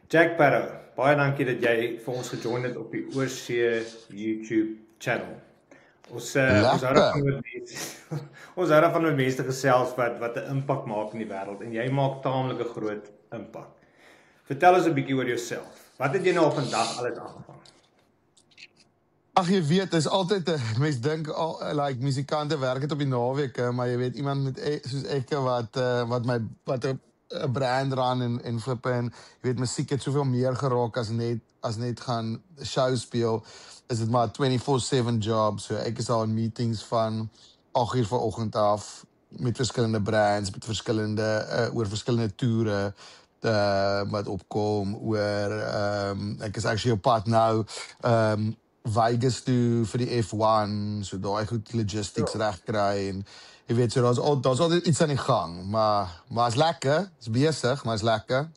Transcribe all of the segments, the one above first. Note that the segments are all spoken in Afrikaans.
Jack Barrow, baie dankie dat jy vir ons gejoin het op die Oorsee YouTube channel. Ons hou daarvan met mense, ons hou daarvan met mense gesels wat 'n impak maak in die wêreld en jy maak taamlik 'n groot impak. Vertel ons 'n bietjie oor jouself. Wat het jy nou al vandag alles aangevang? Ag jy weet, is altyd mens dink like musikante werk het op die naweke, maar jy weet iemand met soos ek wat 'n brand run en flippe en jy weet musiek het soveel meer geraak as net gaan show speel. Is dit maar 24/7 job. So ek is al in meetings van 8:00 vanoggend af met verskillende brands, met verskillende oor verskillende toere wat opkom oor ek is actually op pad nou Vegas toe vir die F1, so daai goed logistics reg kry en jy weet so daar's altyd iets aan die gang, maar is lekker, is besig, maar is lekker.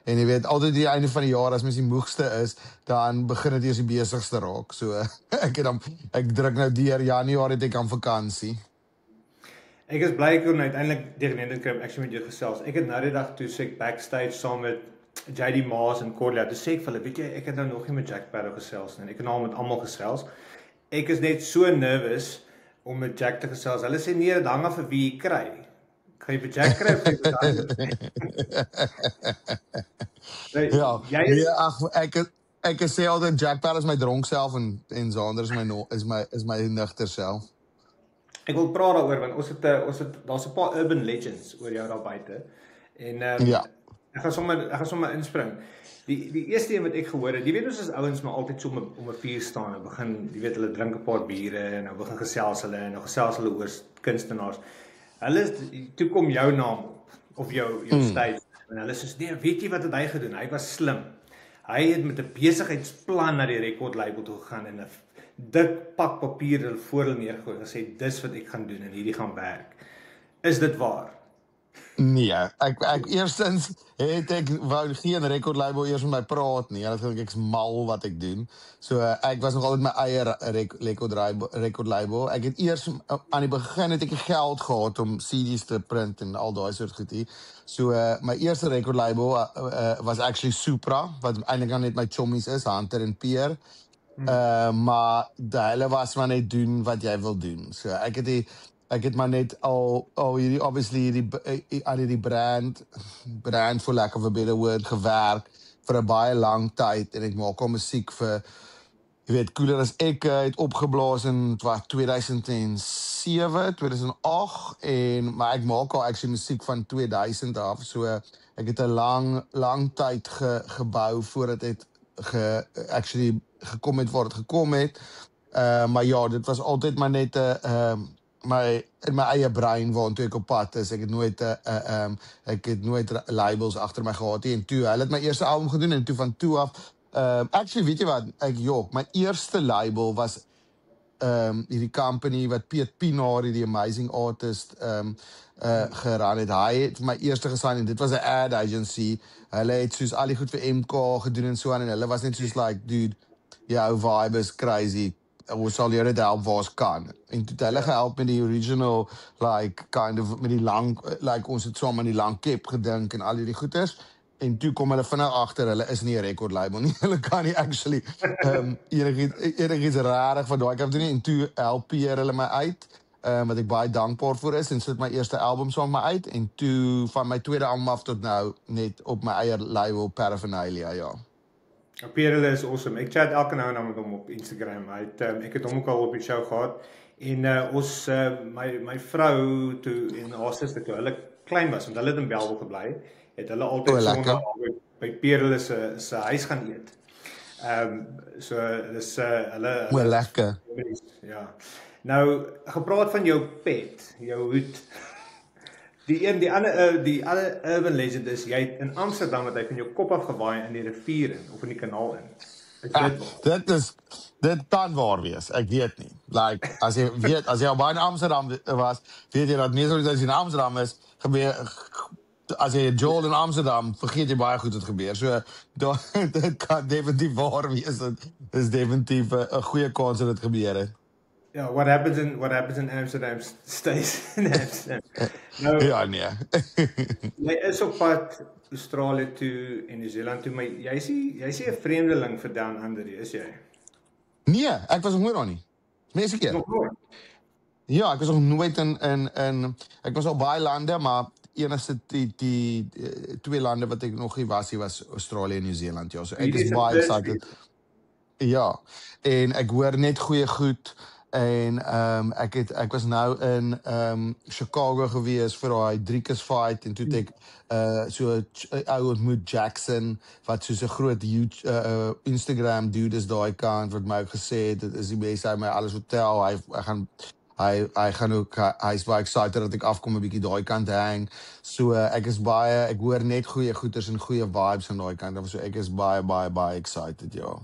En jy weet altyd die einde van die jaar as mens die moegste is, dan begin dit eers die besigste raak. So ek druk nou deur Januarie het ek aan vakansie. Ek is bly ek kon uiteindelik deur die kry actually met jou gesels. Ek het nou die dag toe ek backstage saam met JD Maas en Cordelia, toe sê ek vir hulle, weet jy, ek het nou nog nie met Jack Barrow gesels nie. Ek het nou met almal gesels. Ek is net so nervous om met Jack te gesels. Hulle sê nee, dit hang af vir wie jy kry. Kan jy vir Jack kry of vir ek sê altyd Jack Barrow is my dronk self en Zander is my nugter self. Ek wil praat daaroor want daar's 'n paar urban legends oor jou daar buite. En ek gaan sommer inspring. Die eerste een wat ek gehoor het, jy weet ons as ouens maar altyd so om 'n vuur staan en begin, jy weet hulle drink 'n paar biere en nou begin gesels hulle en nou gesels hulle oor kunstenaars. Toe kom jou naam op, of jou stage, en hulle sê, nee, weet jy wat het hy gedoen? Hy was slim. Hy het met 'n besigheidsplan na die rekordlabel toe gegaan en 'n dik pak papier voor hulle neergegooi en gesê, dis wat ek gaan doen en hierdie gaan werk. Is dit waar? Nee, ek eerstens het ek wou geen rekordlabel eers met my praat nie. Hulle dink ek's mal wat ek doen. So ek was nog altyd my eie rekordlabel. Ek het eers aan die begin het ek geld gehad om CD's te print en al daai soort goedie. So my eerste rekordlabel was actually Supra, wat eintlik net my chommies is, Hunter en Peer. Maar hulle was maar net doen wat jy wil doen. So ek het maar net al hierdie obviously hierdie brand for lack of a better word gewerk vir 'n baie lang tyd en ek maak al musiek vir jy weet Cooler as ek het opgeblaas in 2007, 2008 maar ek maak al actually musiek van 2000 af. So ek het 'n lang tyd gebou voordat dit actually gekom het waar dit gekom het. Maar ja, dit was altyd maar net in my eie brein waantoe ek op pad is. Ek het nooit labels agter my gehad nie. En toe, hulle het my eerste album gedoen en toe van toe af, actually weet jy wat, my eerste label was hierdie company wat Piet Pinaar, die amazing artist, gerun het. Hy het my eerste gesign en dit was 'n ad agency. Hulle het soos al die goed vir MK gedoen en so aan en hulle was net soos like, dude, jou vibe is crazy. Ons sal jy dit help waar ons kan. En toe hulle gehelp met die original, like, kind of, met die lang, like, ons het saam aan die lang kep gedink en al die goeders. En toe kom hulle vinnig agter, hulle is nie 'n record label nie. Hulle kan nie actually enigiets rarig van daai kant doen nie. En toe help hulle my uit, wat ek baie dankbaar voor is. En sit my eerste album saam met my uit. En toe van my tweede album af tot nou, net op my eie label Paraphernalia, ja. Pierre is awesome. Ek chat elke nou en dan met hom op Instagram. Ek het hom ook al op die show gehad. En my vrou toe en haar suster toe hulle klein was, want hulle het in Bellville gebly, het hulle altyd Sondag by Pierre se huis gaan eet. So dis hulle lekker. Ja. Nou gepraat van jou pet, jou hoed. Die ander urban legend is, jy het in Amsterdam het hy van jou kop af gewaai in die rivier in, of in die kanaal in. Dit kan waar wees, ek weet nie. Like, as jy al baie in Amsterdam was, weet jy dat meestal as jy in Amsterdam is, as jy Joel in Amsterdam, vergeet jy baie goed wat gebeur. So, dit kan definitief waar wees. Dit is definitief 'n goeie kans dat dit gebeur het. Yeah, what happens in Amsterdam stays in Amsterdam. Nou, ja, nee. jy is op pad Australië toe en Nieu-Seeland toe, maar jy's nie 'n vreemdeling vir Down Under, is jy? Nee, ek was nog nooit daar nie. Meeste keer. Nog nooit? Ja, ek was nog nooit in ek was al baie lande, maar enigste die 2 lande wat ek nog nie was, was Australië en Nieu-Seeland, ja. So ek is baie excited. Ja, en ek hoor net goeie goed en ek was nou in Chicago gewees vir daai Driekus fight en toe het ek so 'n ou ontmoet Jackson wat soos 'n groot Instagram dude is daai kant wat my ook gesê het dit is die beste, hy my alles vertel. Hy gaan ook hy's baie excited dat ek afkom 'n bietjie daai kant hang. So ek hoor net goeie goeters en goeie vibes aan daai kant. So ek is baie excited, ja.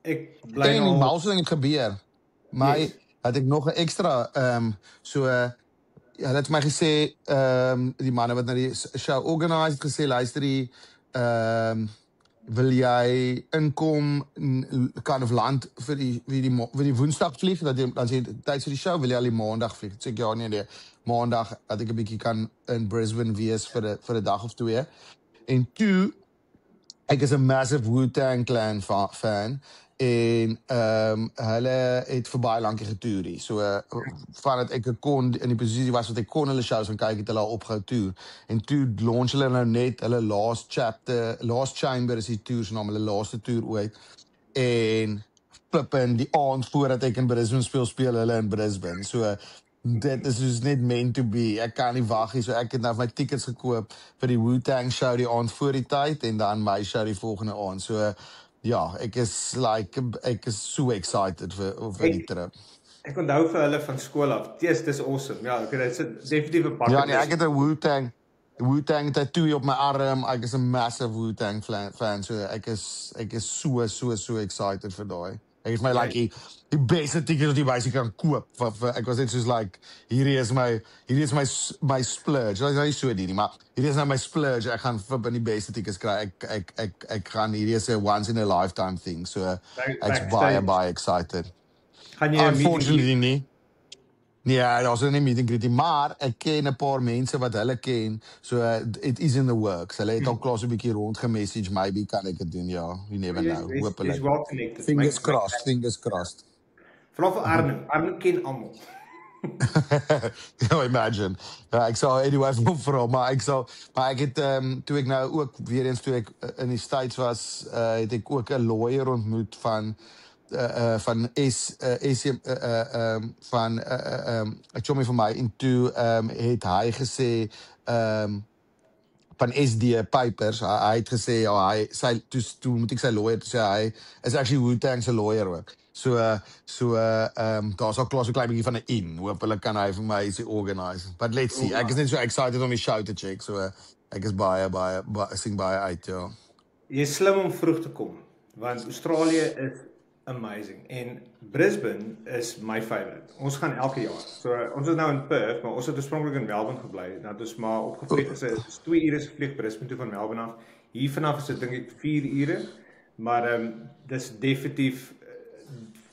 Ek bly nog malse ding het gebeur. Maar het ek nog 'n ekstra hulle het my gesê die manne wat na die show organise het gesê luister wil jy inkom kind of land vir die Woensdag vlieg dat jy dan sê tyd vir die show wil jy al die Maandag vlieg. Sê ek ja nee Maandag dat ek 'n bietjie kan in Brisbane wees vir 'n dag of 2. En toe ek is 'n massive Wu-Tang Clan fan en hulle het vir baie lankie getoer hier. So vandat ek kon in die posisie was wat ek kon hulle shows gaan kyk het hulle al opgehou toer. En toe launch hulle nou net hulle last chamber is die tour se naam, hulle laaste toer ooit. En flippin die aand voordat ek in Brisbane speel hulle in Brisbane. So dit is dus net meant to be. Ek kan nie wag nie. So ek het nou my tickets gekoop vir die Wu-Tang show die aand voor die tyd en dan my show die volgende aand. So ja, ek is so excited vir die trip. Ek onthou vir hulle van skool af. Dis awesome. Ja, okay, dit is definitief 'n bucket list. Ja, nee, ek het 'n Wu-Tang tattoo op my arm. Ek is 'n massive Wu-Tang fan. So ek is so excited vir daai. Ek het my die beste tickets wat jy basies kan koop. Ek was net soos hierdie is my splurge. Dit is nie so nie, maar hierdie is nou my splurge. Ek gaan vir die beste tickets kry. Ek gaan hierdie is 'n once in a lifetime thing. So ek's baie excited. Gaan jy unfortunately nie. Nee, daar's nie meet and greet, maar ek ken 'n paar mense wat hulle ken. So it is in the works. Hulle het al klaar so 'n bietjie rond gemessage, maybe kan ek dit doen, ja. You never know. Hopefully. Fingers crossed. Vra vir Arno ken almal. Ja, imagine. Ja, ek sal anyway vra, maar ek het toe ek nou ook weer eens toe ek in die States was, het ek ook 'n lawyer ontmoet van ek chommy van my en toe het hy gesê van SD Papers, hy het gesê toe moet ek sy lawyer sê hy is actually Wu-Tang se lawyer ook. So daar's al klaar so klein bietjie van 'n hoop hulle kan hy vir my ietsie organise. But let's see. Ek is net so excited om die show te check. So ek is baie uit, ja. Jy is slim om vroeg te kom want Australië is amazing en Brisbane is my favorite. Ons gaan elke jaar. So ons is nou in Perth, maar ons het oorspronklik in Melbourne gebly. Nou dis maar opgevlieg is 2 ure se vlieg Brisbane toe van Melbourne af. Hier vanaf is dit dink ek 4 ure, maar dis definitief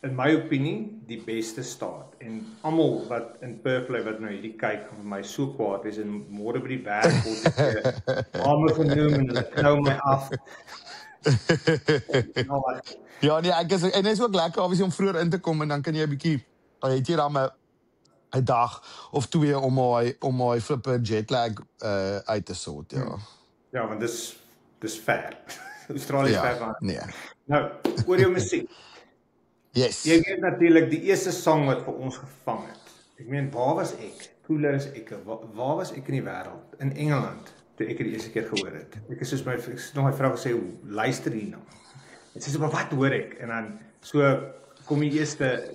in my opinie die beste staat. En almal wat in Perth bly wat nou hierdie kyk vir my so kwaad is en môre by die werk word ek almal genoem en hulle knou my af. Ja, nee, en dit is ook lekker obviously om vroeër in te kom en dan kan jy 'n bietjie, het jy dan 'n dag of 2 om my flippe jetlag uit te sort, ja. Ja, want dis fair. Australië is fair van. Nee. Nou, oor jou musiek. Yes. Jy weet natuurlik die eerste song wat vir ons gevang het. Ek meen, waar was ek? Cooler is ek. Waar was ek in die wêreld? In Engeland. Toe ek die eerste keer gehoor het. Ek is nog my vrou gesê, luister hierna. En sy sê, maar wat hoor ek? En dan so kom die eerste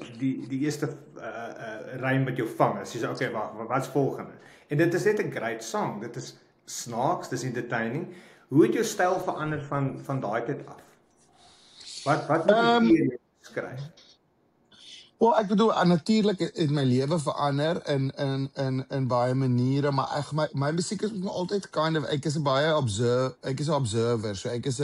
rym wat jou vang. En sy sê, okay, wag, wat's volgende? En dit is net 'n great song. Dit is snaaks, dis entertaining. Hoe het jou styl verander van daai tyd af? Wat moet jy skryf? Wel, ek bedoel, natuurlik het my lewe verander in baie maniere, maar my musiek is nog altyd ek is 'n observer, so ek is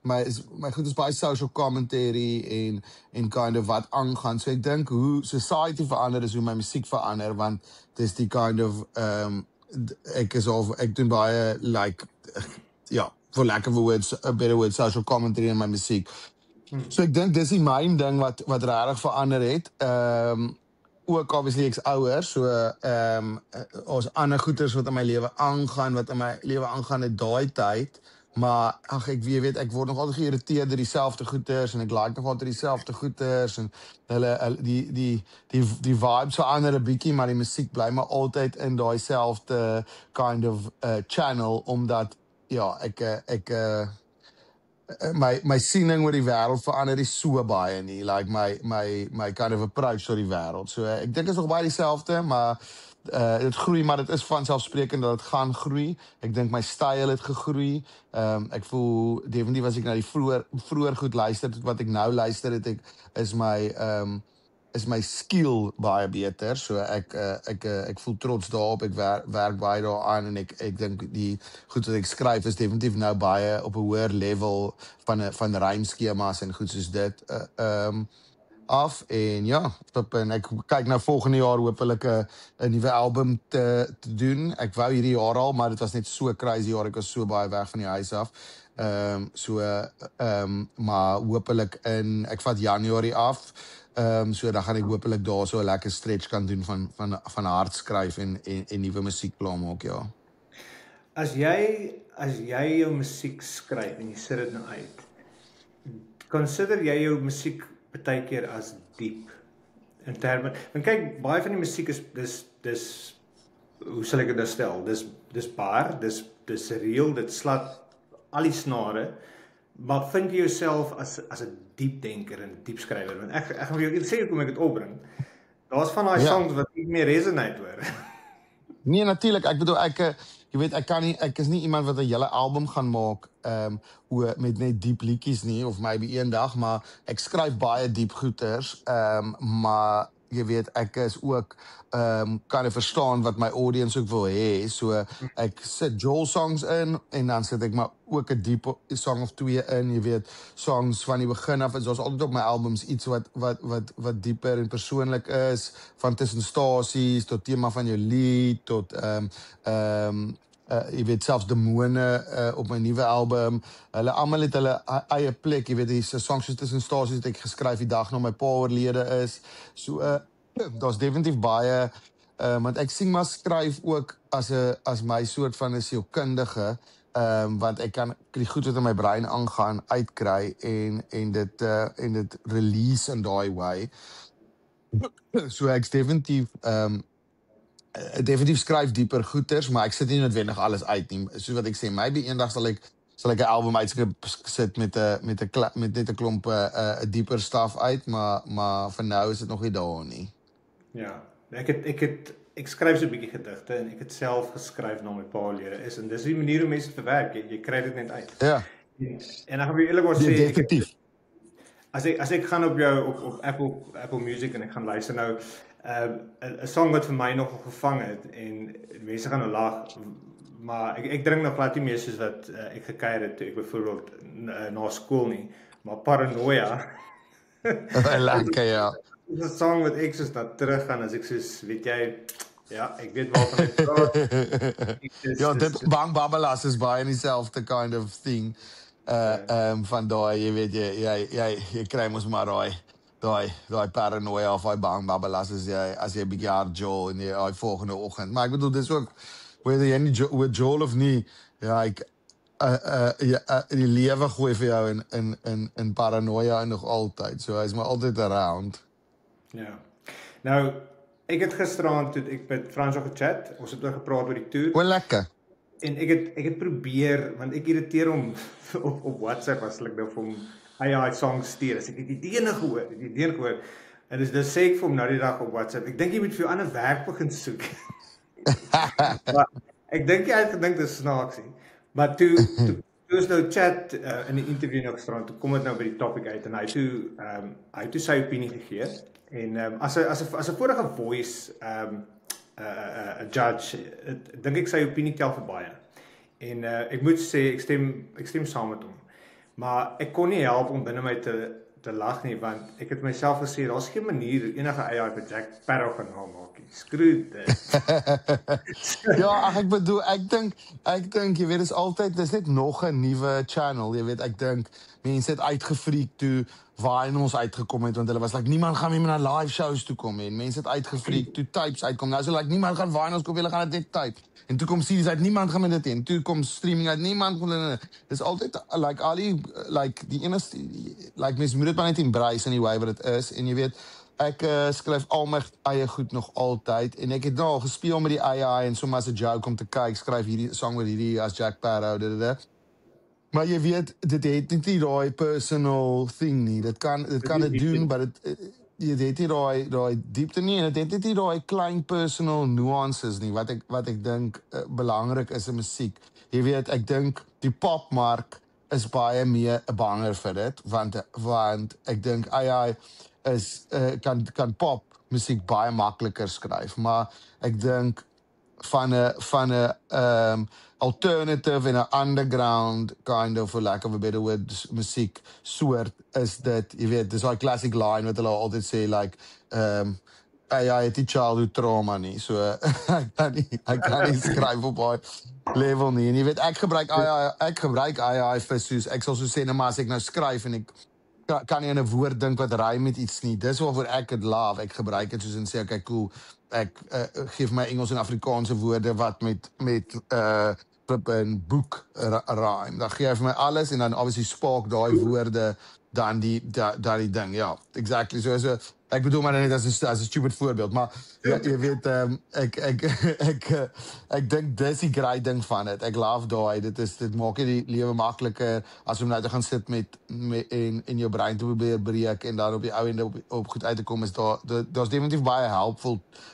my goed is baie social commentary en kind of wat aangaan. So ek dink hoe society verander is hoe my musiek verander, want dis die kind of ek doen baie ja, for lack of a better word, social commentary in my musiek. So ek dink dis die myn ding wat regtig verander het. Ook obviously ek's ouer, so ons ander goeters wat in my lewe aangaan het daai tyd, maar ag ek weet ek word nog altyd geïrriteerd deur dieselfde goeters en ek like nog altyd dieselfde goeters en hulle die vibes verander 'n bietjie, maar die musiek bly maar altyd in daai selfde kind of channel, omdat ja, ek my siening oor die wêreld verander nie so baie nie, like my kind of approach tot die wêreld. So ek dink is nog baie dieselfde, maar dit groei, maar dit is vanselfsprekend dat dit gaan groei. Ek dink my styl het gegroei. Ek voel definitief as ek na die vroeër goed luister tot wat ek nou luister, is my skill baie beter. So ek voel trots daarop. Ek werk baie daaraan en ek dink die goed wat ek skryf is definitief nou baie op 'n hoër level van rymskemas en goed soos dit af. En ja, en ek kyk nou volgende jaar hopelik 'n nuwe album te doen. Ek wou hierdie jaar al, maar dit was net so crazy jaar. Ek was so baie weg van die huis af. Maar hopelik ek vat Januarie af. So dan gaan ek hopelik daar so 'n lekker stretch kan doen van hard skryf en nuwe musiek klaar maak, ja. As jy jou musiek skryf en jy sit dit nou uit, consider jy jou musiek baie keer as diep in terme, want kyk, baie van die musiek is dis hoe sal ek dit nou stel, dis bar, dis reël, dit slat al die snare, maar vind jy jouself as 'n diep denker en 'n diep skrywer? Want ek gaan vir jou sê hoekom ek dit opbring. Daar's van daai songs wat nie meer resonate hoor. Nee, natuurlik. Ek bedoel jy weet ek is nie iemand wat 'n hele album gaan maak met net diep liedjies nie, of maybe eendag, maar ek skryf baie diep goeters, maar jy weet ek is ook kan verstaan wat my audience ook wil hê. So ek sit Joel songs in en dan sit ek maar ook 'n diep song of twee in, jy weet, songs van die begin af. Daar's altyd op my albums iets wat dieper en persoonlik is, van tussen stasies tot tema van jou lied tot jy weet selfs demone op my nuwe album. Hulle almal het hulle eie plek, jy weet, hier's songs tussen stasies wat ek geskryf die dag na my pa oorlede is. So daar's definitief baie want ek sing maar skryf ook as my soort van 'n sielkundige, want ek kan die goed wat in my brein aangaan uitkry en dit release in daai way. So ek's definitief skryf dieper goeters, maar ek sit nie noodwendig alles uit nie. Soos wat ek sê, maybe eendag sal ek 'n album uitsit met net 'n klomp dieper stuff uit, maar vir nou is dit nog nie daar nie. Ja, ek skryf so 'n bietjie gedigte en ek het self geskryf na my pa oorlede is, en dis die manier hoe mense dit verwerk. Jy kry dit net uit. Ja. En dan gaan ek eerlikwaar sê, definitief. As ek gaan op jou op Apple Music en ek gaan luister nou 'n song wat vir my nogal gevang het en mense gaan nou lag, maar ek drink nog glad nie meer soos wat ek gekuier het toe ek byvoorbeeld na skool nie, maar Paranoia. Lekker, ja. Dis 'n song wat ek soos na terug gaan as ek soos, weet jy, ja, ek weet waarvan ek praat. Ja, dit Bang Babalas is baie dieselfde kind of thing. Van daai, jy weet, jy kry mos maar daai paranoia of daai Bang Babalas as jy 'n bietjie hard Joel in die volgende oggend. Maar ek bedoel, dis ook whether jy nie with Joel of nie, ja, die lewe gooi vir jou in paranoia en nog altyd. So hy's maar altyd around. Ja. Nou, ek het gisteraand toe ek met Frans gechat, ons het oor gepraat oor die toer. O, lekker. En ek het probeer, want ek irriteer hom op WhatsApp as ek nou vir hom hy songs stuur. As ek die idee gehoor, en dus sê ek vir hom nou die dag op WhatsApp, ek dink jy moet vir jou ander werk begin soek. Maar ek dink hy het gedink dit is snaaks nie. Maar toe ons nou chat in die interview nou gisterand, toe kom dit nou by die topic uit en hy toe sy opinie gegee. En as 'n vorige voice judge, dink ek sy opinie tel vir baie. En ek moet sê ek stem saam met hom. Maar ek kon nie help om binne my te lag nie, want ek het myself gesê daar's geen manier enige AI vir Jack Sparrow gaan maak nie. Skroe dit. Ja, ek bedoel, ek dink jy weet is altyd dis net nog 'n nuwe channel, jy weet ek dink mense het uitgefreak toe Vinyls uitgekom het want hulle was like niemand gaan meer na live shows toe kom en mense het uitgefreak toe tapes uitkom. Nou is hulle like niemand gaan Vinyls koop, hulle gaan dit net tape. En toe kom CD's uit, niemand gaan met dit heen. Toe kom streaming uit, niemand gaan. Dis altyd like al die like die enigste like mense moet dit maar net embrace in die way wat dit is en jy weet ek skryf al my eie goed nog altyd en ek het nou al gespeel met die AI en sommer as 'n joke om te kyk, skryf hierdie song met hierdie as Jack Sparrow dit. Maar jy weet dit het net nie daai personal thing nie. Dit kan dit doen, maar dit het nie daai diepte nie en dit het nie daai klein personal nuances nie wat ek dink belangrik is in musiek. Jy weet, ek dink die popmark is baie meer 'n banger vir dit want ek dink AI is kan pop musiek baie makliker skryf, maar ek dink van 'n alternative en 'n underground kind of, for lack of a better word, musiek soort is dit, jy weet, dis daai classic line wat hulle altyd sê like AI het die childhood trauma nie, so ek kan nie skryf op daai level nie. En jy weet ek gebruik AI vir soos ek sal so sê nou maar as ek nou skryf en ek kan nie in 'n woord dink wat ry met iets nie. Dis waarvoor ek dit love. Ek gebruik dit soos en sê okay cool. Ek gee my Engels en Afrikaanse woorde wat met flip 'n boek rhyme. Dan gee hy vir my alles en dan obviously spark daai woorde dan die ding. Ja, exactly. So ek bedoel maar net as 'n stupid voorbeeld, maar jy weet ek dink dis die great ding van dit. Ek love daai. Dit maak die lewe makliker as om nou te gaan sit met en jou brein te probeer breek en dan op die ou ende op goed uit te kom is daar's definitief baie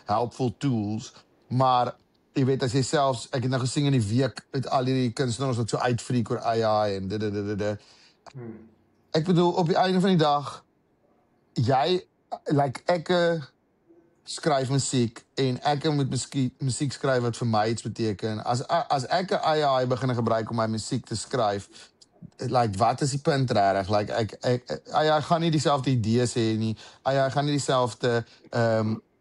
helpful tools, maar jy weet as jy selfs ek het nou gesien in die week met al hierdie kunstenaars wat so uitfreak oor AI en dit. Ek bedoel op die einde van die dag jy like ek skryf musiek en ek moet musiek skryf wat vir my iets beteken. As ek 'n AI begin gebruik om my musiek te skryf, like wat is die punt regtig? Like AI gaan nie dieselfde idees hê nie. AI gaan nie dieselfde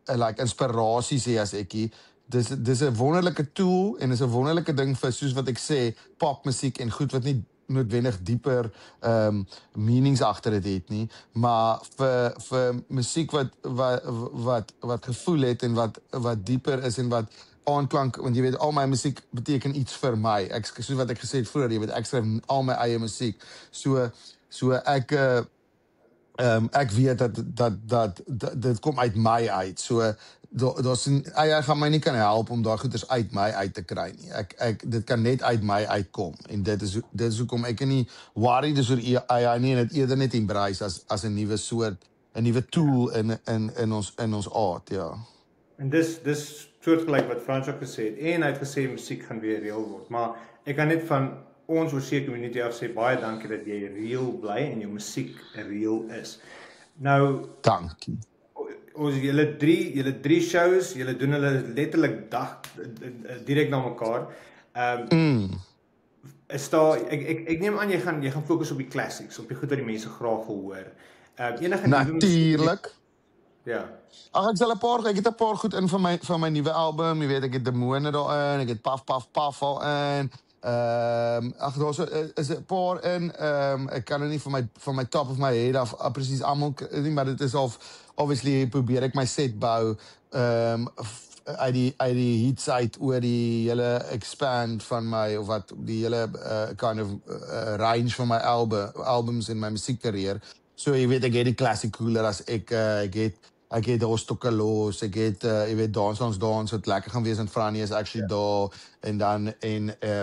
like inspirasies hê as ekie. Dis 'n wonderlike tool en is 'n wonderlike ding vir soos wat ek sê, popmusiek en goed wat nie noodwendig dieper meanings agter dit het nie, maar vir musiek wat gevoel het en wat dieper is en wat aanklank, want jy weet al my musiek beteken iets vir my. Soos wat ek gesê het vroeër, jy weet ek skryf al my eie musiek. So ek weet dat dit kom uit my uit. So AI gaan my nie kan help om daai goeders uit my uit te kry nie. Dit kan net uit my uitkom en dit is hoekom ek nie worried is oor AI nie en dit eerder net embrace as 'n nuwe soort, 'n nuwe tool in ons art, ja. En dis soortgelyk wat Frans ook gesê het en hy het gesê musiek gaan weer real word, maar ek kan net van ons Oorsee community af sê baie dankie dat jy real bly en jou musiek real is. Nou dankie. Julle drie shows, julle doen hulle letterlik direk na mekaar. Is daar ek neem aan jy gaan fokus op die classics, op die goed wat die mense graag wil hoor. Enige natuurlik. Ja. Ek het 'n paar goed in van my nuwe album, jy weet ek het Demone daarin, ek het Paf Paf Paf daarin. Daar's is 'n paar in, ek kan dit nie van my top of my head af presies almal nie, maar dit is obviously probeer ek my set bou uit die hits uit oor die hele expand van my of wat die hele kind of range van my albums in my musiekkarriere. So jy weet ek het die classic cooler as ek het Ostokke Los, ek het jy weet Dans wat lekker gaan wees in Franie is actually daar en dan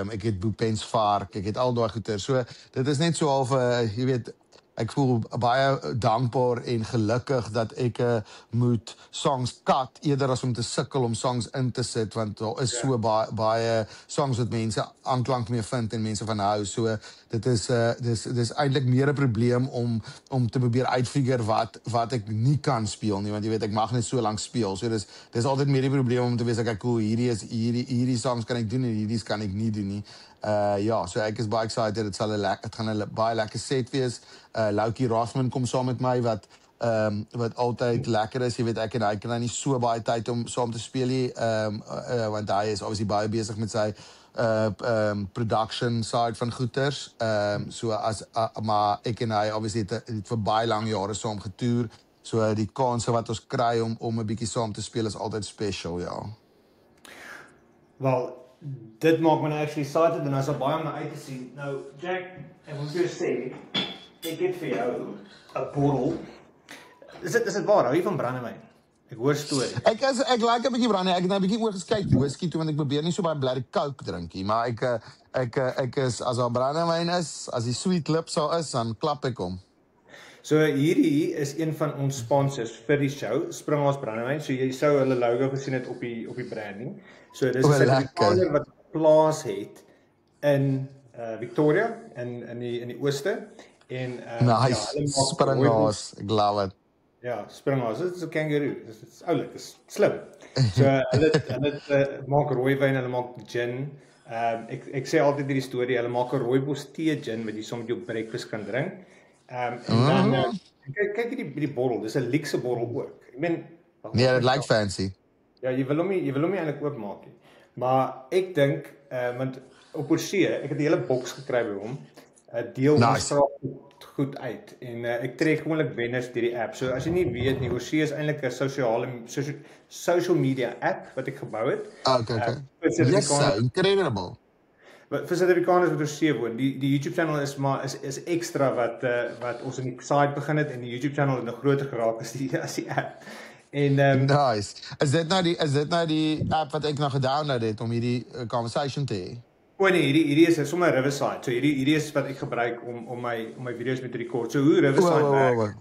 ek het Boepens Vark, ek het al daai goeie. So dit is net so half jy weet ek voel baie dankbaar en gelukkig dat ek moet songs cut eerder as om te sukkel om songs in te sit want daar is so baie songs wat mense aanklank mee vind en mense van hou. So dit is eintlik meer 'n probleem om te probeer uitfigure wat ek nie kan speel nie want jy weet ek mag net so lank speel. So dis altyd meer die probleem om te weet ek cool hierdie songs kan ek doen en hierdie kan ek nie doen nie. Ja, so ek is baie excited. Dit gaan 'n baie lekker set wees. Loukie Rothman kom saam met my wat altyd lekker is. Jy weet ek en hy kry nie so baie tyd om saam te speel nie. Want hy is obviously baie besig met sy production side van goeters. Maar ek en hy obviously het vir baie lang jare saam getoer. So die kanse wat ons kry om 'n bietjie saam te speel is altyd special, ja. Wel, dit maak my nou actually excited en as daar baie om uit te sien. Nou, Jack, ek moet vir jou sê, ek het vir jou 'n bottel. Is dit waar? Hou jy van brandewyn? Ek hoor storie. Ek like 'n bietjie brandewyn. Ek het nou 'n bietjie oorgeskyk whisky toe want ek probeer nie so baie bloody Coke drink nie, maar ek is as daar brandewyn is, as die sweet lips daar is, dan klap ek hom. So hierdie is een van ons sponsors vir die show, Springhaas Brandewyn. So jy sou hulle logo gesien het op die branding. So dis 'n sertifikaat wat plaas het in Victoria in die ooste en nice. Springhaas, ek love it. Ja, Springhaas, dit is 'n kangaroo. Dit is oulik, dit is slim. So hulle maak rooiwyn, hulle maak gin. Ek sê altyd hierdie storie, hulle maak 'n rooibos tee gin wat jy soms met jou breakfast kan drink. En dan kyk hierdie bottel, dis 'n luxe bottel ook. Ek meen, nee, dit lyk fancy. Ja, jy wil hom nie eintlik oopmaak nie. Maar ek dink want op Oorsee, ek het 'n hele boks gekry by hom. Deel ons goed uit en ek trek gewoonlik wenners deur die app. So as jy nie weet nie, Oorsee is eintlik 'n social media app wat ek gebou het. Okay. Yes, incredible. Vir Suid-Afrikaners wat Oorsee woon, die YouTube channel is ekstra wat ons in die site begin het en die YouTube channel het nog groter geraak as die app. En nice. Is dit nou die app wat ek nou gedownload het om hierdie conversation te hê? O nee, hierdie is sommer Riverside. So hierdie is wat ek gebruik om my video's mee te rekord. So hoe Riverside werk?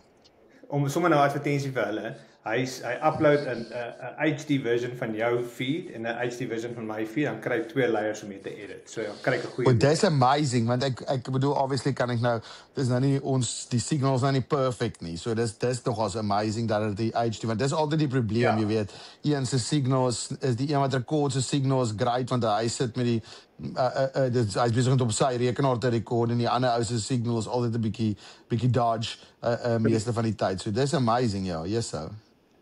Om sommer nou advertensie vir hulle. Hy upload 'n HD version van jou feed en 'n HD version van my feed, dan kry ek 2 layers om mee te edit. So dan kry ek 'n goeie. But that's amazing want ek bedoel obviously kan ek nou dis nou nie die signals nou nie perfect nie. So dis nog as amazing dat dit die HD want dis altyd die probleem, jy weet. Een se signals is die een wat rekord se signals great want hy sit met die hy's besig om op sy rekenaar te rekord en die ander ou se signal is altyd 'n bietjie dodge meeste van die tyd. So dis amazing, ja, yes so.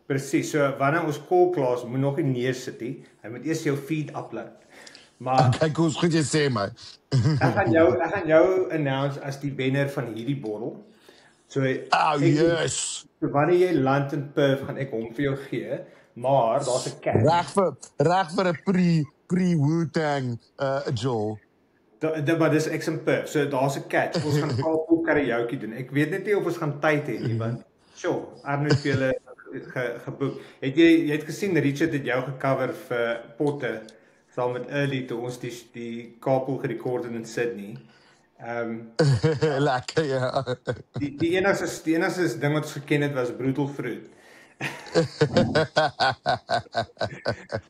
Presies. So wanneer ons call class moet nog nie neersit nie. Hy moet eers jou feed upload. Maar kyk hoe goed jy sê my. ek gaan jou announce as die wenner van hierdie bottel. So yes. So wanneer jy land in Perth gaan ek hom vir jou gee, maar daar's 'n catch. Reg vir 'n pre Wu-Tang Joel. Maar dis ek in Perth. So daar's 'n catch. Ons gaan carpool karaoke doen. Ek weet net nie of ons gaan tyd hê nie, want sure, Arnold vir julle geboek. Jy het gesien Richard het jou gecover vir Potte saam met Early toe ons die carpool gerekord in Sydney. Lekker ja. Die enigste ding wat ons geken het was Brutal Fruit.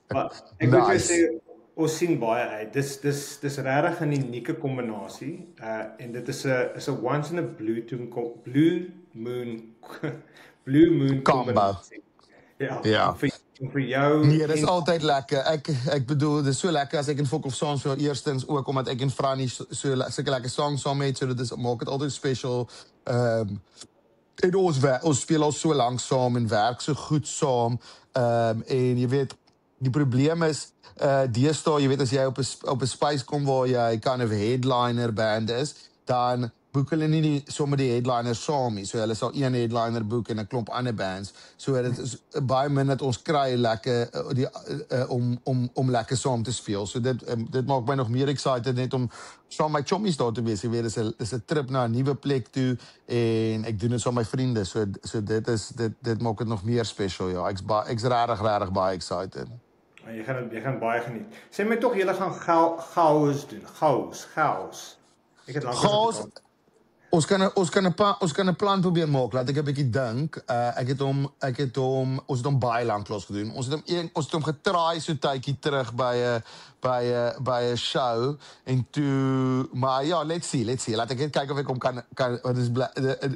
Maar ek moet jou sê ons sien baie uit. Dis regtig 'n unieke kombinasie. En dit is 'n once in a blue moon kombinasie. Ja. Vir jou. Nee, dis altyd lekker. Ek bedoel dis so lekker as ek en Fok of songs vir eerstens ook omdat ek en Frannie sulke lekker songs saam het, so dit maak dit altyd special. En ons speel al so lank saam en werk so goed saam. En jy weet die probleem is deesdae, jy weet as jy op 'n space kom waar jy kind of headliner band is, dan boek hulle nie sommer die headliner saam nie. So hulle sal een headliner boek en 'n klomp ander bands. So dit is baie min dat ons kry lekker om lekker saam te speel. So dit maak my nog meer excited net om saam my chommies daar te wees. Jy weet dis 'n trip na 'n nuwe plek toe en ek doen dit saam met my vriende. So dit maak dit nog meer special. Ja, ek's regtig baie excited. Jy gaan baie geniet. Sê my tog julle gaan chaos doen. Chaos. Ek het lank Ons kan 'n plan probeer maak. Laat ek 'n bietjie dink. Ons het hom baie lank klos gedoen. Ons het hom getraai so tydjie terug by 'n show en toe maar ja, let's see. Laat ek net kyk of ek hom kan wat is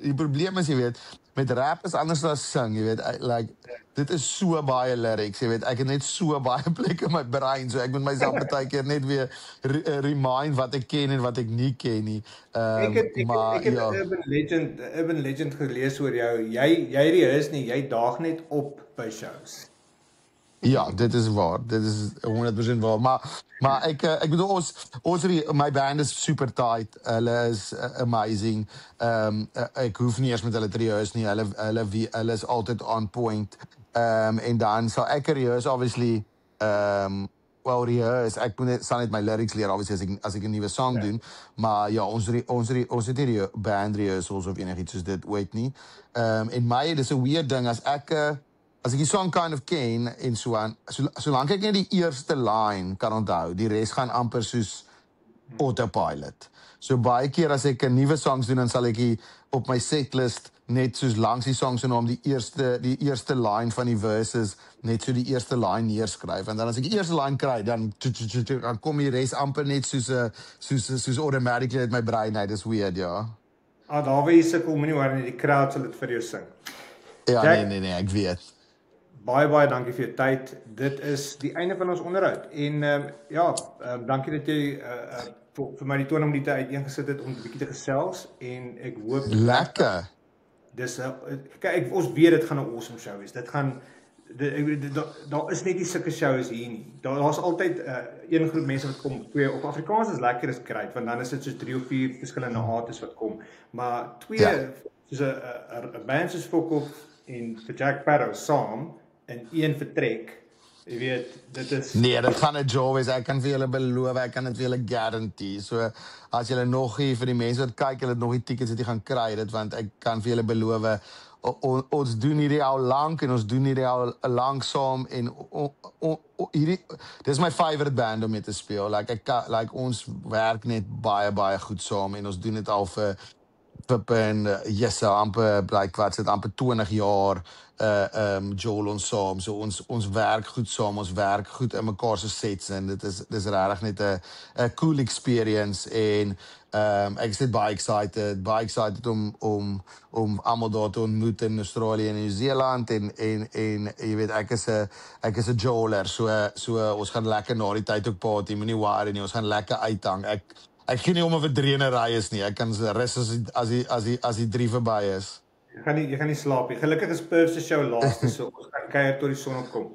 die probleem is jy weet, met rap is anders as sing, jy weet, like dit is so baie lyrics, jy weet, ek het net so baie plek in my brein, so ek moet myself baie keer net weer remind wat ek ken en wat ek nie ken nie. Ek het ja. Urban Legend gelees oor jou. Jy rehearse nie, jy daag net op by shows. Ja, dit is waar. Dit is 100% waar. Maar ek bedoel my band is super tight. Hulle is amazing. Ek hoef nie eers met hulle te rehearse nie. Hulle is altyd on point. En dan sal ek rehearse obviously rehearse. Ek sal net my lyrics leer obviously as ek 'n nuwe song doen. Maar ja, ons het nie band rehearsals of enigiets soos dit ooit nie. En my dis 'n weird ding as ek die song kind of ken en so aan, solank ek net die eerste line kan onthou, die res gaan amper soos autopilot. So baie keer as ek 'n nuwe songs doen, dan sal ek op my setlist net soos langs die songs en om die eerste line van die verses net so die eerste line neerskryf. En dan as ek die eerste line kry, dan kom die res amper net soos automatically uit my brein uit. Dis weird, ja. Daar waar jy sukkel, moenie worry nie, die crowd sal dit vir jou sing. Ja, Jack, nee, ek weet. Baie dankie vir jou tyd. Dit is die einde van ons onderhoud. En dankie dat jy vir my die toonomdiete uiteengesit het om 'n bietjie te gesels en ek hoop lekker. Dis kyk, ons weet dit gaan 'n awesome show wees. Dit gaan daar is net nie sulke shows hier nie. Daar's altyd een groep mense wat kom, twee op Afrikaans is lekker, is great, want dan is dit soos 3 of 4 verskillende artists wat kom. Maar twee soos 'n band soos Fokol en vir Jack Sparrow saam in een vertrek, jy weet, dit is... Nee, dit gaan 'n job wees, ek kan vir julle beloof, ek kan dit vir julle guarantee, so, as julle nog hier, vir die mense wat kyk, julle het nog die tickets wat jy gaan kry, dit, want ek kan vir julle beloof, ons doen hierdie al lank, en ons doen hierdie al lank saam, en hierdie, dit is my favorite band om mee te speel, like ons werk net baie goed saam, en ons doen dit al vir en amper, amper 20 jaar, Joel ons saam, so ons werk goed saam, ons werk goed in mekaar se sets, en dit is regtig net 'n cool experience, en ek is net baie excited om almal daar te ontmoet in Australië en New Zealand, en jy weet, ek is 'n Joeler, so ons gaan lekker na die tyd ook party, moenie worry nie, ons gaan lekker uithang, ek gee nie om of het 3 in 'n ry is nie. Ek kan res as die 3 verby is. Jy gaan nie slaap nie. Gelukkig is Perth se show laaste, so ons kan kuier tot die son opkom.